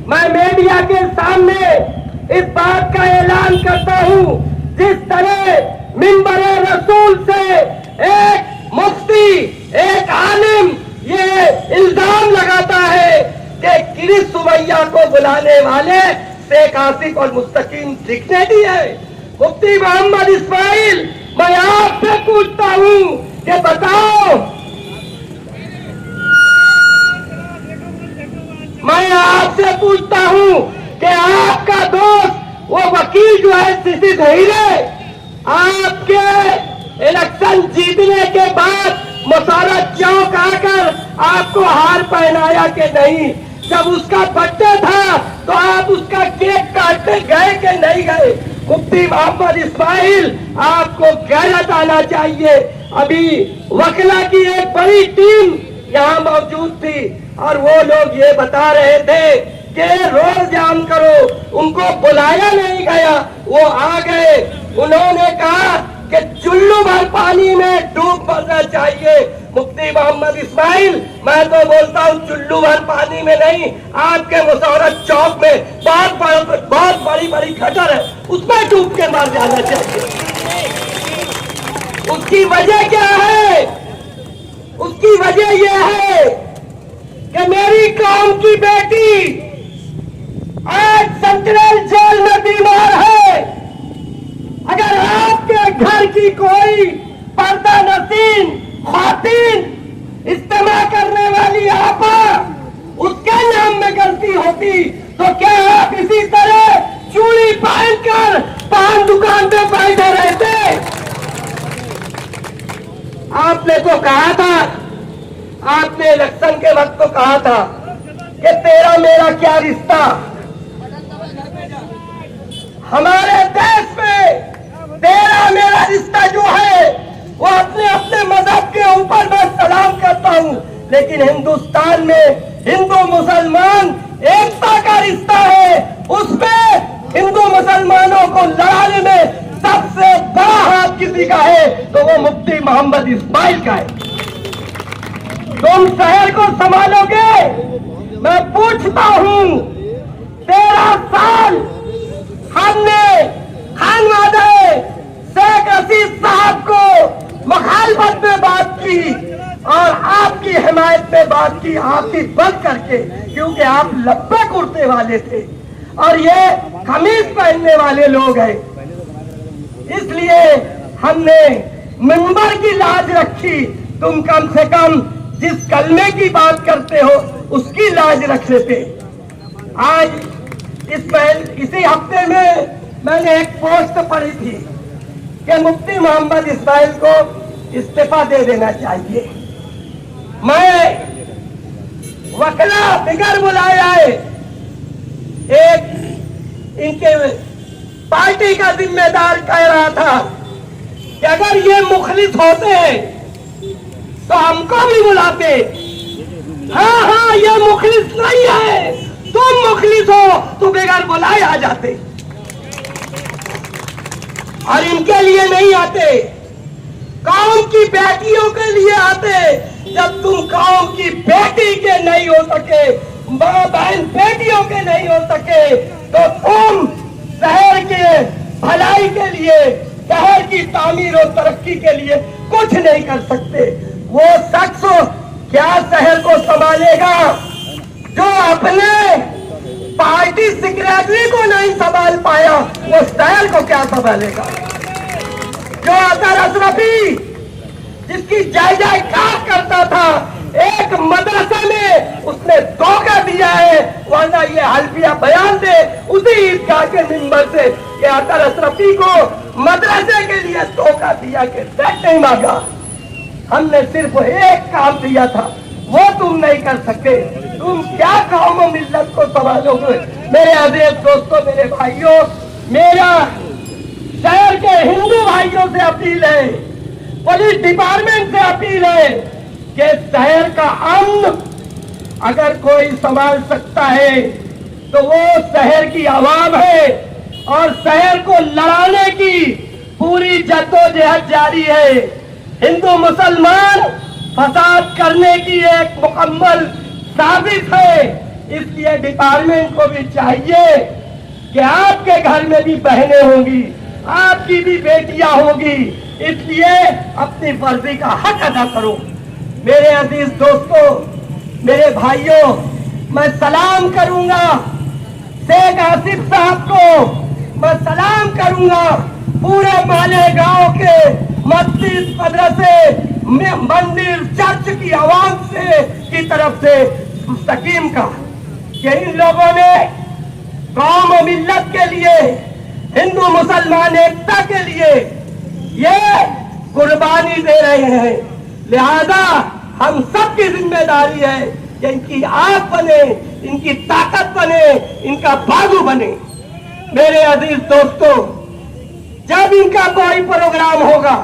मैं मीडिया के सामने इस बात का ऐलान करता हूं, जिस तरह मिंबर रसूल से एक मुफ्ती, एक आलिम ये इल्जाम लगाता है कि किरिस सुमैया को बुलाने वाले शेख आसिफ और मुस्तकीम दिखने दिए। मुफ्ती मोहम्मद इस्माइल, मैं आपसे पूछता हूं कि बताओ, मैं आपसे पूछता हूं कि आपका दोस्त वो वकील जो है सिसी हीरे, आपके इलेक्शन जीतने के बाद मुशारफ चौक आकर आपको हार पहनाया कि नहीं? जब उसका बर्थडे था तो आप उसका केक काटने गए कि नहीं गए? मुफ्ती मोहम्मद इस्माइल, आपको गैरत आना चाहिए। अभी वकला की एक बड़ी टीम यहाँ मौजूद थी और वो लोग ये बता रहे थे कि रोड जाम करो, उनको बुलाया नहीं गया, वो आ गए। उन्होंने कहा कि चुल्लू भर पानी में डूब मरना चाहिए। मुफ्ती मोहम्मद इस्माइल, मैं तो बोलता हूँ चुल्लू भर पानी में नहीं, आपके मुशावरत चौक में बहुत बड़ी बड़ी खटर है, उसमें डूब के मर जाना चाहिए। उसकी वजह क्या है? उसकी वजह यह है कि मेरी कौम की बेटी आज सेंट्रल जेल में बीमार है। अगर आपके घर की कोई पर्दा नसीन खातिन इस्तेमाल करने वाली आपा, उसके नाम में गलती होती तो क्या आप इसी तरह चूड़ी पहनकर पान दुकान पे बैठे रहते? आपने तो कहा था, आपने इलेक्शन के वक्त तो कहा था कि तेरा मेरा क्या रिश्ता। हमारे देश में तेरा मेरा रिश्ता जो है वो अपने अपने मजहब के ऊपर मैं सलाम करता हूँ, लेकिन हिंदुस्तान में हिंदू मुसलमान एकता का रिश्ता है। उसमें हिंदू मुसलमानों को लड़ाने में सबसे बड़ा हाथ किसी का है तो वो मुफ्ती मोहम्मद इस्माइल का है। तुम शहर को संभालोगे? मैं पूछता हूँ, 13 साल हमने खानवादे शेख रशीद साहब को मुखालफत में बात की और आपकी हिमायत में बात की, आपकी बंद करके, क्योंकि आप लब्बे कुर्ते वाले थे और ये कमीज पहनने वाले लोग हैं। इसलिए हमने मिंबर की लाज रखी। तुम कम से कम जिस कलमे की बात करते हो उसकी लाज रख लेते। आज इसी हफ्ते में मैंने एक पोस्ट पढ़ी थी कि मुफ्ती मोहम्मद इस्माइल को इस्तीफा दे देना चाहिए। मैं वकला बिगर बुलाए आए एक इनके पार्टी का जिम्मेदार कह रहा था कि अगर ये मुखलिस होते तो हमको भी बुलाते। हाँ, ये मुखलिस नहीं है, तुम मुखलिस हो तो बेकार बुलाए आ जाते और इनके लिए नहीं आते, कौम की बेटियों के लिए आते। जब तुम कौम की बेटी के नहीं हो सके, माँ बहन बेटियों के नहीं हो सके, तो तुम शहर के भलाई के लिए, शहर की तामीर और तरक्की के लिए कुछ नहीं कर सकते। वो शख्स क्या शहर को संभालेगा जो अपने पार्टी सेक्रेटरी को नहीं संभाल पाया? वो शहर को क्या संभालेगा? जो अतर अशरफी जिसकी जय-जयकार करता था, एक मदरसा में उसने धोखा दिया है, वरना ये हल्फिया बयान दे उसी ईदगाह के मिंबर से कि अतर अशरफी को मदरसे के लिए धोखा दिया कि बैठ नहीं मांगा। हमने सिर्फ एक काम दिया था, वो तुम नहीं कर सके। तुम क्या कौम और मिल्लत को संभालोगे? मेरे अजीज दोस्तों, मेरे भाइयों, मेरा शहर के हिंदू भाइयों से अपील है, पुलिस डिपार्टमेंट से अपील है कि शहर का अमन अगर कोई संभाल सकता है तो वो शहर की आवाम है और शहर को लड़ाने की पूरी जद्दोजहद जारी है। हिंदू मुसलमान फसाद करने की एक मुकम्मल साजिश है। इसलिए डिपार्टमेंट को भी चाहिए कि आपके घर में भी बहनें होंगी, आपकी भी बेटियां होगी, इसलिए अपनी वर्दी का हक अदा करो। मेरे अजीज दोस्तों, मेरे भाइयों, मैं सलाम करूंगा शेख आसिफ साहब को, मैं सलाम करूंगा पूरे मालेगांव के मस्जिद, मदरसे, मंदिर, चर्च की आवाम से की तरफ से मुस्तकीम का कि इन लोगों ने कौम और मिल्लत के लिए, हिंदू मुसलमान एकता के लिए ये कुर्बानी दे रहे हैं। लिहाजा हम सबकी जिम्मेदारी है कि इनकी आंख बने, इनकी ताकत बने, इनका बाजू बने। मेरे अजीज दोस्तों, जब इनका कोई प्रोग्राम होगा,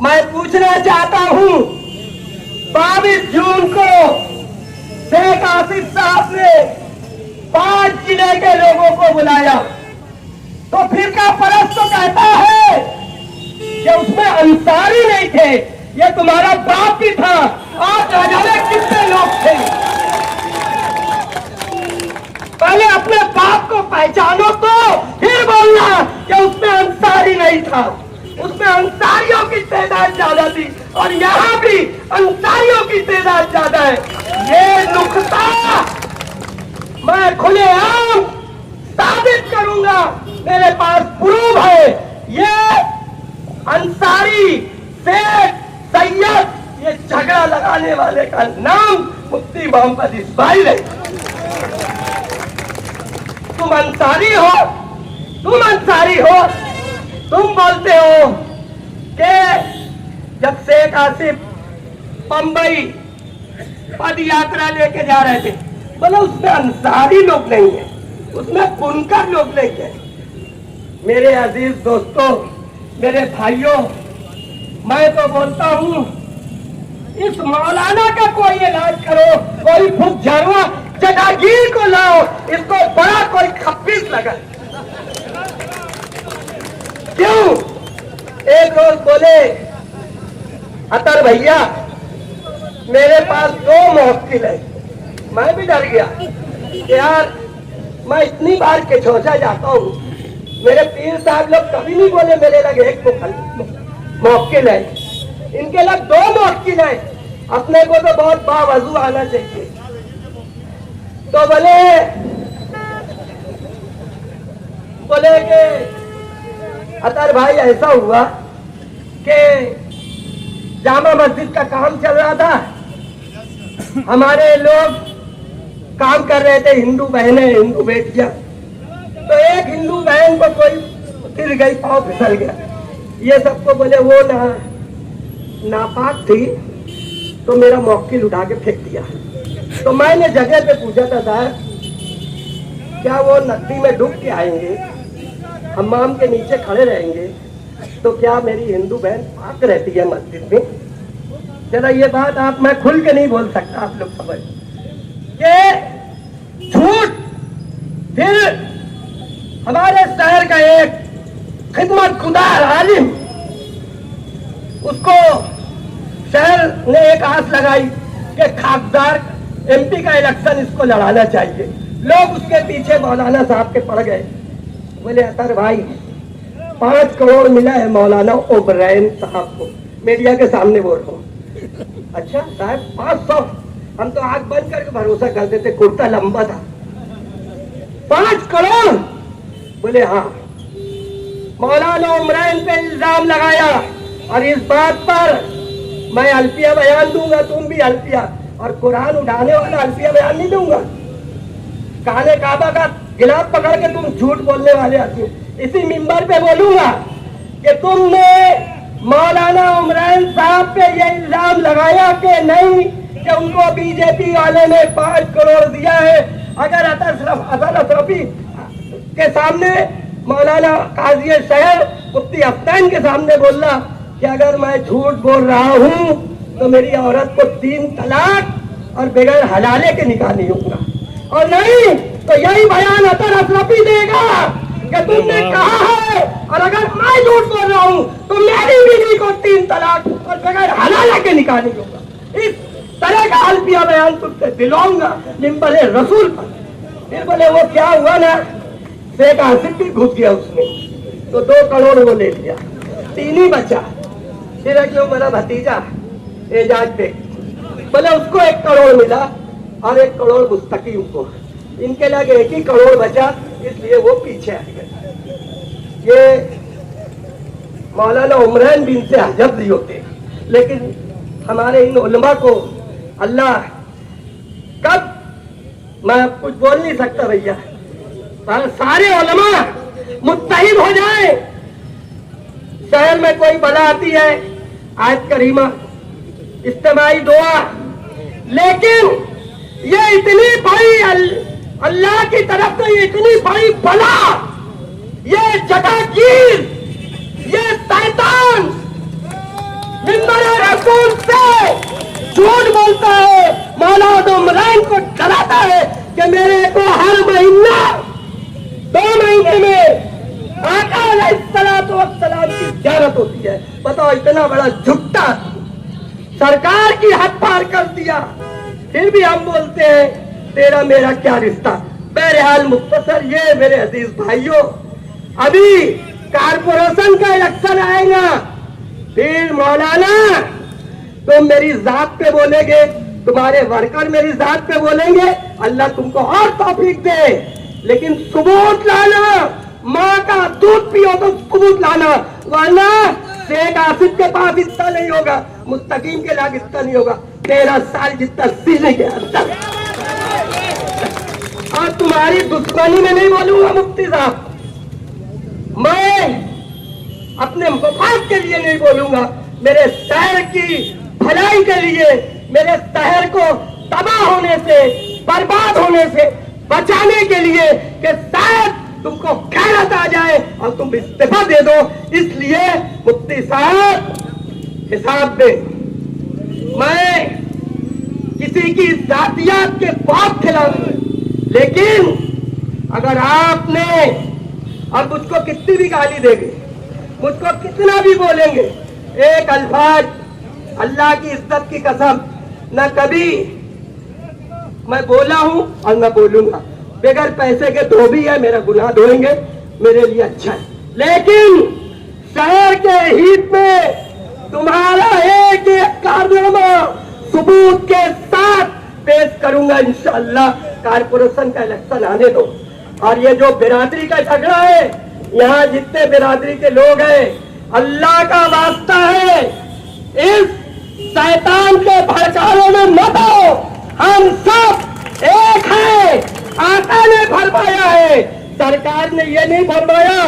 मैं पूछना चाहता हूं, 22 जून को शेख आसिफ साहब ने 5 जिले के लोगों को बुलाया, तो फिरका परस्त तो कहता है कि उसमें अंसारी नहीं थे, ये तुम्हारा बाप भी था। आज जाने कितने लोग थे। पहले अपने बाप को पहचानो तो फिर बोलना कि उसमें अंसारी नहीं था। उसमें अंसारियों की तादाद ज्यादा थी और यहाँ भी अंसारियों की तादाद ज्यादा है। ये नुक्ता मैं खुलेआम साबित करूंगा, मेरे पास प्रूफ है। ये अंसारी, शेख, सैयद, ये झगड़ा लगाने वाले का नाम मुफ्ती मोहम्मद इस्माइल है। तुम अंसारी हो, तुम अंसारी हो, तुम बोलते हो कि जब शेख आसिफ बंबई पद यात्रा लेके जा रहे थे, बोले उसमें अंसारी लोग नहीं है, उसमें बुनकर लोग नहीं है। मेरे अजीज दोस्तों, मेरे भाइयों, मैं तो बोलता हूं इस मौलाना का कोई इलाज करो, कोई फुकझरवा जटागीर को लाओ, इसको बड़ा कोई खप्पीस लगा। क्यों? एक रोज बोले, अतर भैया मेरे पास 2 मुवक्किल है। मैं भी डर गया कि यार मैं इतनी बार के छोचा जाता हूँ, मेरे पीर साहब लोग कभी नहीं बोले मेरे लगे एक मुवक्किल है, इनके लग 2 मुवक्किल है, अपने को तो बहुत बावजू आना चाहिए। तो बोले कि अतर भाई ऐसा हुआ कि जामा मस्जिद का काम चल रहा था, हमारे लोग काम कर रहे थे, हिंदू बहनें, हिंदू बेटियां, तो एक हिंदू बहन को कोई फिर गई, पाँव फिसल गया। ये सबको बोले वो नापाक थी, तो मेरा मुवक्किल उठा के फेंक दिया। तो मैंने जगह पे पूछा था, साहब क्या वो नदी में डूब के आएंगे, हम्माम के नीचे खड़े रहेंगे, तो क्या मेरी हिंदू बहन पाक रहती है मस्जिद में? जरा ये बात आप, मैं खुल के नहीं बोल सकता, आप लोग समझ के झूठ। फिर हमारे शहर का एक खिदमत खुदार आलिम, उसको शहर ने एक आस लगाई कि खासदार एमपी का इलेक्शन इसको लड़ाना चाहिए। लोग उसके पीछे मौलाना साहब के पड़ गए। बोले अतर भाई 5 करोड़ मिला है मौलाना ओबरैन साहब को, मीडिया के सामने बोल रहा हूँ। अच्छा साहब 500, हम तो आंख बंद करके भरोसा करते थे, कुर्ता लंबा था। 5 करोड़? बोले हाँ। मौलाना उमरैन पे इल्जाम लगाया और इस बात पर मैं अल्फिया बयान दूंगा, तुम भी अल्फिया, और कुरान उठाने वाला अल्फिया बयान नहीं दूंगा। काले काबा का गिलाफ पकड़ के तुम झूठ बोलने वाले आदमी, इसी मिंबर पे बोलूंगा कि तुमने मौलाना उमरैन साहब पे ये इल्जाम लगाया कि नहीं कि उनको बीजेपी वाले ने 5 करोड़ दिया है। अगर अतर अशरफी के सामने मौलाना काजी शहर मुफ्ती अफतान के सामने बोलना कि अगर मैं झूठ बोल रहा हूँ तो मेरी औरत को 3 तलाक और बगैर हलाले के निकाह नहीं होगा, और नहीं तो यही बयान अतर अशरफी देगा कि तुमने कहा है, और अगर मैं झूठ बोल रहा हूँ तो मेरी बीवी को 3 तलाक और बगैर हलाले के निकाह नहीं होगा। इस तरह का हल्फिया बयान तुमसे दिलवाऊंगा मिंबर रसूल पर। फिर बोले वो क्या हुआ ना, शेख आसिफ भी घुस गया उसमें, तो 2 करोड़ वो ले लिया, 3 ही बचा। फिर एक लोग मेरा भतीजा एजाज पे बोले उसको 1 करोड़ मिला और 1 करोड़ मुस्तकीम को, इनके लगे 1 ही करोड़ बचा, इसलिए वो पीछे आ गए। ये मौलाना उमरान बिन से हजब नहीं होते, लेकिन हमारे इन उलमा को अल्लाह कब, मैं कुछ बोल नहीं सकता भैया, सारे उलमा मुत्तहिद हो जाए। शहर में कोई बला आती है, आयत करीमा, इज्तिमाई दुआ, लेकिन ये इतनी बड़ी अल्लाह की तरफ से ये इतनी बड़ी बला, ये जगागीर, ये शैतान मिंबर रसूल से झूठ बोलता है, मौलाना उमरान को डराता है कि मेरे को हर महीना 2 महीने में आका अलैहिस्सलातु वस्सलाम की ज़ियारत होती है। बताओ, इतना बड़ा झुट्टा सरकार की हद पार कर दिया, फिर भी हम बोलते हैं तेरा मेरा क्या रिश्ता। बहरहाल मुख्तसर ये मेरे अजीज भाइयों, अभी कारपोरेशन का इलेक्शन आएगा, फिर मौलाना तुम मेरी जात पे बोलेंगे, तुम्हारे वर्कर मेरी जात पे बोलेंगे, अल्लाह तुमको और तौफीक दे, लेकिन सबूत लाना, माँ का दूध पियो तो सबूत लाना, वरना शेख आसिफ के पास इतना नहीं होगा, मुस्तकीम के लाग इतना नहीं होगा, 13 साल जितना सीने के अंदर। और तुम्हारी दुश्मनी में नहीं बोलूंगा मुफ्ती साहब, मैं अपने मफाद के लिए नहीं बोलूंगा, मेरे शहर की भलाई के लिए, मेरे शहर को तबाह होने से, बर्बाद होने से बचाने के लिए, कि शायद तुमको गैरत आ जाए और तुम इस्तीफा दे दो। इसलिए मुफ्ती साहब हिसाब दे, मैं किसी की जातियात के बहुत खिलाफ हूं, लेकिन अगर आपने, और मुझको कितनी भी गाली देंगे, मुझको कितना भी बोलेंगे, एक अल्फाज अल्लाह की इज्जत की कसम, न कभी मैं बोला हूं और न बोलूंगा, बगैर पैसे के धोबी है, मेरा गुनाह धोएंगे, मेरे लिए अच्छा है, लेकिन शहर के हित में तुम्हारा एक कारनामा सबूत के साथ पेश करूंगा इंशाअल्लाह। कारपोरेशन का इलेक्शन आने दो, और ये जो बिरादरी का झगड़ा है, यहाँ जितने बिरादरी के लोग हैं, अल्लाह का वास्ता है, इस शैतान के भड़काने में मत आओ, हम सब एक हैं। आका ने फरमाया है, सरकार ने ये नहीं फरमाया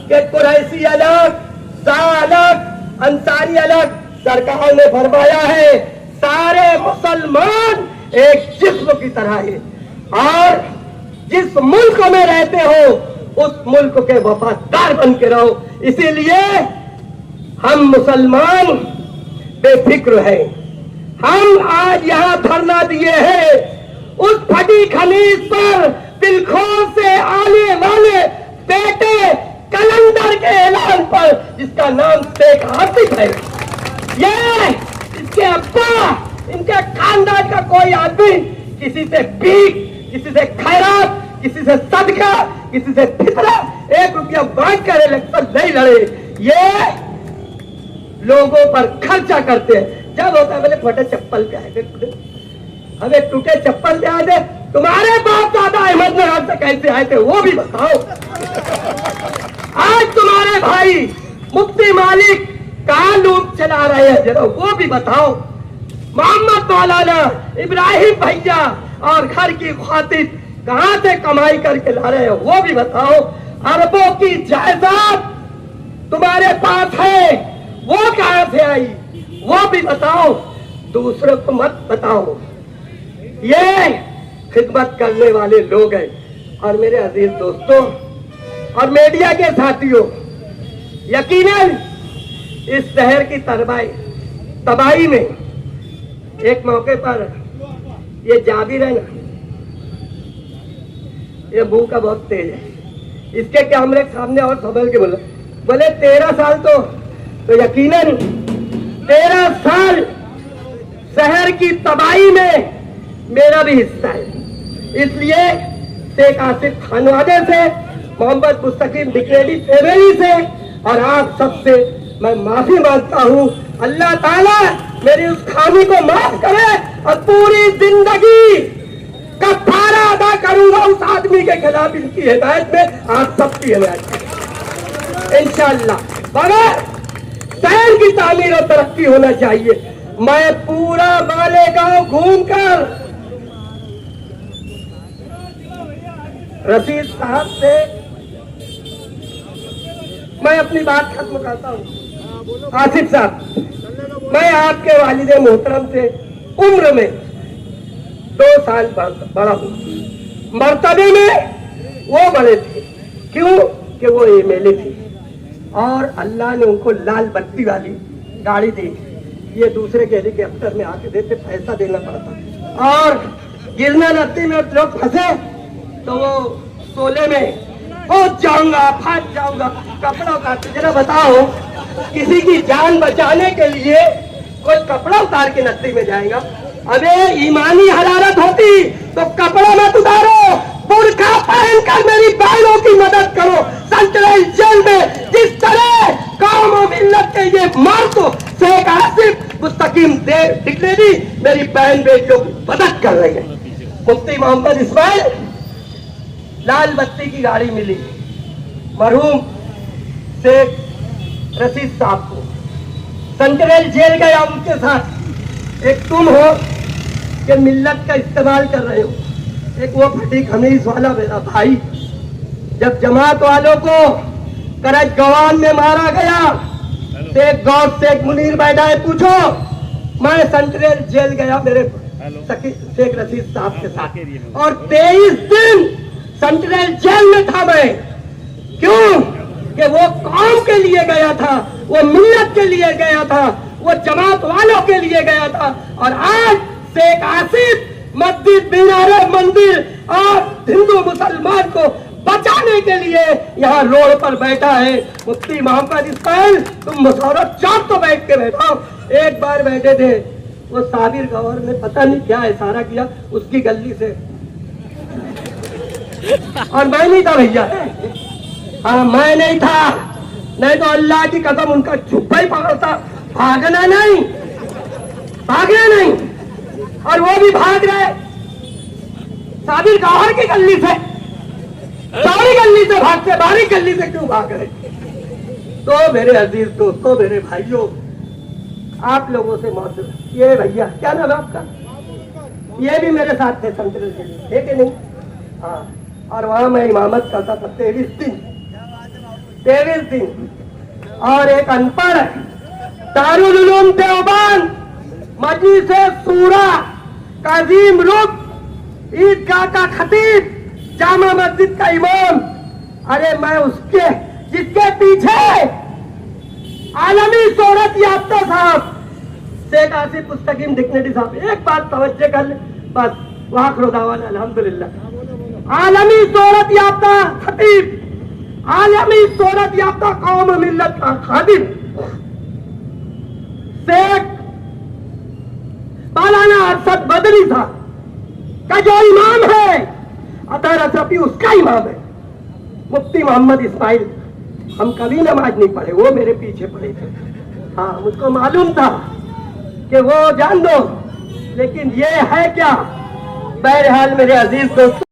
कि कुरैशी अलग, शाह अलग, अंसारी अलग, सरकार ने फरमाया है सारे मुसलमान एक जिस्म की तरह है, और जिस मुल्क में रहते हो उस मुल्क के वफादार बन के रहो। इसीलिए हम मुसलमान बेफिक्र हैं। हम आज यहाँ धरना दिए हैं उस फटी खनीज पर दिलखोर से आने वाले बेटे कलंदर के ऐलान पर, जिसका नाम शेख आसिफ है। ये इसके अब्बा, इनके खानदान का कोई आदमी किसी से भीख, किसी से खैरात, किसी से सदका, किसी से फितरा 1 रुपया बांट कर इलेक्शन नहीं लड़े। ये लोगों पर खर्चा करते हैं। जब होता है बोले फटे चप्पल पे आए थे, हमें टूटे चप्पल पे आए थे, तुम्हारे बाप दादा अहमदनगर से कैसे आए थे वो भी बताओ। आज तुम्हारे भाई मुफ्ती मालिक कहाँ लूट चला रहे हैं जरा वो भी बताओ। मोहम्मद मौलाना इब्राहिम भैया और घर की खातिर कहाँ से कमाई करके ला रहे हैं वो भी बताओ। अरबों की जायदाद तुम्हारे पास है, वो कहाँ से आई वो भी बताओ। दूसरों को मत बताओ। ये खिदमत करने वाले लोग हैं। और मेरे अजीज दोस्तों और मीडिया के साथियों, यकीनन इस शहर की तबाही में एक मौके पर ये जाबिर है ना, ये मुंह का बहुत तेज है, इसके कैमरे के सामने और संभल के बोले 13 साल तो यकीनन 13 साल शहर की तबाही में मेरा भी हिस्सा है। इसलिए शेख आसिफ खानवादे से, मोहम्मद मुस्तकीम डिक्रेडी फैमिली से और आप सबसे मैं माफी मांगता हूँ। अल्लाह ताला मेरी उस खामी को माफ करे और पूरी जिंदगी कफारा अदा करूंगा उस आदमी के खिलाफ। इनकी हिदायत में आप सबकी हिदायत इंशाअल्लाह। मगर शहर की तामीर और तरक्की होना चाहिए। मैं पूरा मालेगांव घूमकर रशीद साहब से मैं अपनी बात खत्म करता हूँ। आसिफ साहब, मैं आपके वालिदे मोहतरम से उम्र में 2 साल बड़ा हूँ। मर्तबे में वो बड़े थे। क्यों? कि वो एमएलए थे और अल्लाह ने उनको लाल बत्ती वाली गाड़ी दी। ये दूसरे के हेलीकॉप्टर में आके देते, पैसा देना पड़ता। और गिरना नदी में लोग फंसे तो वो सोले में कूद जाऊंगा, फंस जाऊंगा। कपड़ा उतारते, जरा बताओ, किसी की जान बचाने के लिए कोई कपड़ा उतार के नदी में जाएगा? अबे ईमानी हरारत होती तो कपड़ा मत उतारो, बुर्का पहनकर मेरी बहनों की मदद करो। सेंट्रल जेल में जिस तरह कौम और मिल्लत के ये मार को शेख आसिफ मुस्तकीम डिक्लेरी मेरी बहन बेटियों की मदद कर रही है। मुफ्ती मोहम्मद इस्माइल, लाल बत्ती की गाड़ी मिली मरहूम शेख रशीद साहब को। सेंट्रल जेल गया उनके साथ। एक तुम हो कि मिल्लत का इस्तेमाल कर रहे हो, एक वो फटी खमीज वाला मेरा भाई। जब जमात वालों को करज गवान में मारा गया, शेख गौस शेख मुनीर बैठा है, पूछो। मैं सेंट्रल जेल गया मेरे शेख रशीद साहब के साथ और 23 दिन सेंट्रल जेल में था मैं। क्यों? कि वो कौम के लिए गया था, वो मिल्लत के लिए गया था, वो जमात वालों के लिए गया था। और आज शेख आसिफ मस्जिद, मीनारे, मंदिर और हिंदू मुसलमान को बचाने के लिए यहाँ रोड पर बैठा है। मुफ्ती मोहम्मद इस्माइल, तुम मसौरत चौक तो बैठ के बैठो। एक बार बैठे थे, वो साबिर गौर ने पता नहीं क्या इशारा किया उसकी गली से, और मैं नहीं था भैया। हाँ, मैं नहीं था, नहीं तो अल्लाह की कसम उनका छुपा ही पकड़ता। भागना नहीं, भागना नहीं। और वो भी भाग रहे साबिर गौहर की गली से, चौड़ी गली से भागते, बारीक गली से क्यों भाग रहे? तो मेरे अजीज दोस्तों, मेरे भाइयों, आप लोगों से मौजूद ये भैया, क्या नाम है आपका? ये भी मेरे साथ थे सेंट्रल जेल, है कि नहीं? हाँ, और वहां मैं इमामत करता था 23 दिन। और एक अनपढ़ दारुल उलूम देवबंद मजलिस सूरा काजिम रुक ईदगाह का खतीब जामा मस्जिद का इमाम, अरे मैं उसके जिसके पीछे आलमी शोहरत याफ्ता साहब शेख आसिफ मुस्तकीम डिक्नेडी साहब, एक बात तवज्जो कर ले बस, वाखिर दावाना अल्हम्दुलिल्लाह। आलमी शोहरत याफ्ता खतीब, आलमी शोहरत याफ्ता कौम मिल्लत का खादिम शेख मौलाना अरशद बदरी साहब का जो इमाम है, अतर अशरफी उसका इमाम है। मुफ्ती मोहम्मद इस्माइल, हम कभी नमाज नहीं पढ़े, वो मेरे पीछे पड़े थे। हाँ, मुझको मालूम था कि वो जान दो, लेकिन ये है क्या? बहरहाल मेरे अजीज दोस्तों,